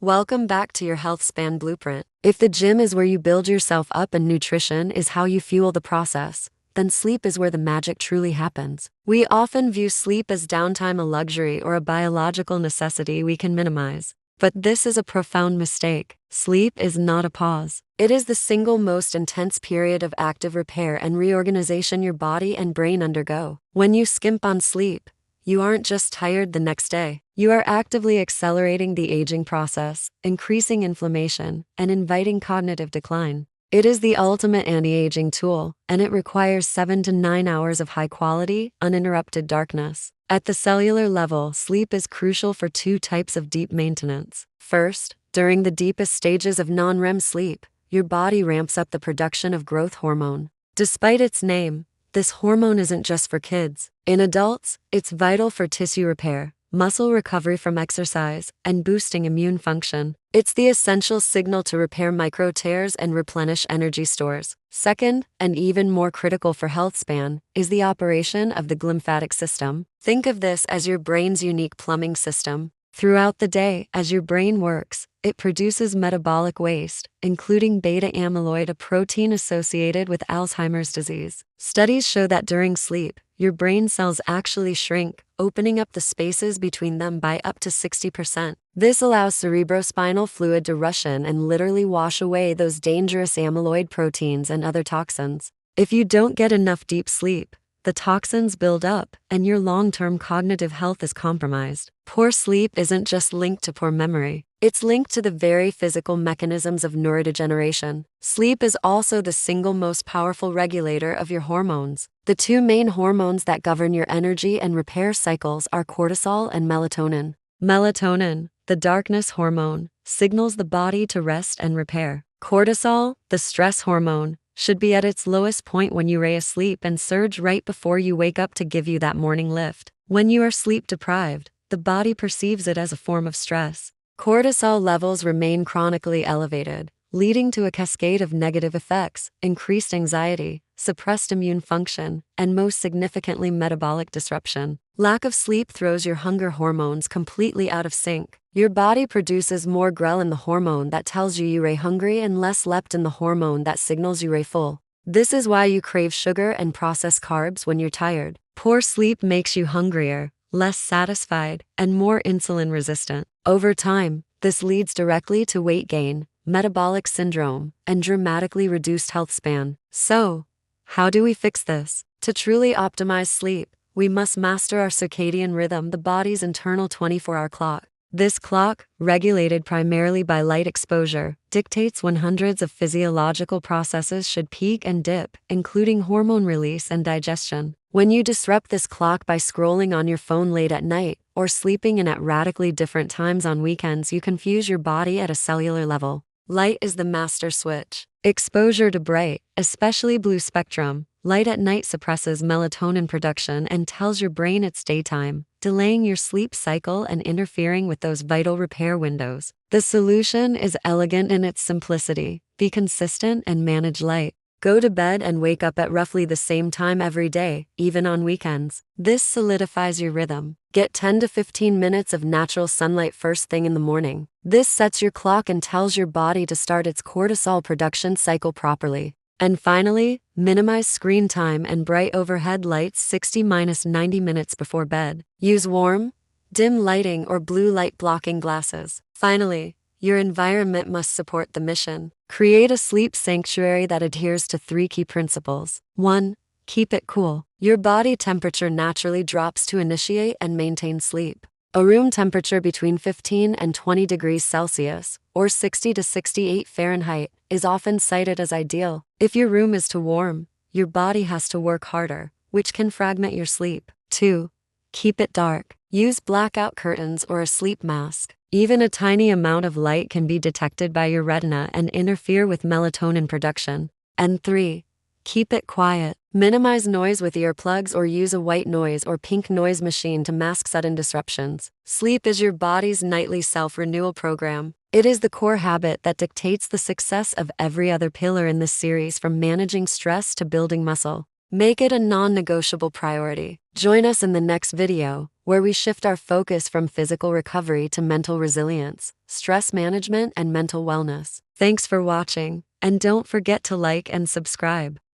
Welcome back to your Health Span Blueprint. If the gym is where you build yourself up and nutrition is how you fuel the process, then sleep is where the magic truly happens. We often view sleep as downtime, a luxury or a biological necessity we can minimize. But this is a profound mistake. Sleep is not a pause. It is the single most intense period of active repair and reorganization your body and brain undergo. When you skimp on sleep, you aren't just tired the next day. You are actively accelerating the aging process, increasing inflammation, and inviting cognitive decline. It is the ultimate anti-aging tool, and it requires 7 to 9 hours of high-quality, uninterrupted darkness. At the cellular level, sleep is crucial for two types of deep maintenance. First, during the deepest stages of non-REM sleep, your body ramps up the production of growth hormone. Despite its name, this hormone isn't just for kids. In adults, it's vital for tissue repair, muscle recovery from exercise, and boosting immune function. It's the essential signal to repair micro tears and replenish energy stores. Second, and even more critical for health span, is the operation of the glymphatic system. Think of this as your brain's unique plumbing system. Throughout the day, as your brain works, it produces metabolic waste, including beta amyloid, a protein associated with Alzheimer's disease. Studies show that during sleep, your brain cells actually shrink, opening up the spaces between them by up to 60%. This allows cerebrospinal fluid to rush in and literally wash away those dangerous amyloid proteins and other toxins. If you don't get enough deep sleep, the toxins build up, and your long-term cognitive health is compromised. Poor sleep isn't just linked to poor memory. It's linked to the very physical mechanisms of neurodegeneration. Sleep is also the single most powerful regulator of your hormones. The two main hormones that govern your energy and repair cycles are cortisol and melatonin. Melatonin, the darkness hormone, signals the body to rest and repair. Cortisol, the stress hormone, should be at its lowest point when you are asleep and surge right before you wake up to give you that morning lift. When you are sleep deprived, the body perceives it as a form of stress. Cortisol levels remain chronically elevated, leading to a cascade of negative effects: increased anxiety, suppressed immune function, and most significantly, metabolic disruption. Lack of sleep throws your hunger hormones completely out of sync. Your body produces more ghrelin, the hormone that tells you you're hungry, and less leptin, the hormone that signals you're full. This is why you crave sugar and processed carbs when you're tired. Poor sleep makes you hungrier, less satisfied, and more insulin resistant. Over time, this leads directly to weight gain, metabolic syndrome, and dramatically reduced health span. So, how do we fix this? To truly optimize sleep, we must master our circadian rhythm, the body's internal 24-hour clock. This clock, regulated primarily by light exposure, dictates when hundreds of physiological processes should peak and dip, including hormone release and digestion. When you disrupt this clock by scrolling on your phone late at night or sleeping in at radically different times on weekends, you confuse your body at a cellular level. Light is the master switch. Exposure to bright, especially blue spectrum, light at night suppresses melatonin production and tells your brain it's daytime, delaying your sleep cycle and interfering with those vital repair windows. The solution is elegant in its simplicity: be consistent and manage light. Go to bed and wake up at roughly the same time every day, even on weekends. This solidifies your rhythm. Get 10 to 15 minutes of natural sunlight first thing in the morning. This sets your clock and tells your body to start its cortisol production cycle properly. And finally, minimize screen time and bright overhead lights 60–90 minutes before bed. Use warm, dim lighting or blue light blocking glasses. Finally, your environment must support the mission. Create a sleep sanctuary that adheres to 3 key principles. 1. Keep it cool. Your body temperature naturally drops to initiate and maintain sleep. A room temperature between 15 and 20 degrees Celsius, or 60 to 68 Fahrenheit, is often cited as ideal. If your room is too warm, your body has to work harder, which can fragment your sleep. 2. Keep it dark. Use blackout curtains or a sleep mask. Even a tiny amount of light can be detected by your retina and interfere with melatonin production. And 3. Keep it quiet. Minimize noise with earplugs or use a white noise or pink noise machine to mask sudden disruptions. Sleep is your body's nightly self-renewal program. It is the core habit that dictates the success of every other pillar in this series, from managing stress to building muscle. Make it a non-negotiable priority. Join us in the next video, where we shift our focus from physical recovery to mental resilience, stress management, and mental wellness. Thanks for watching, and don't forget to like and subscribe.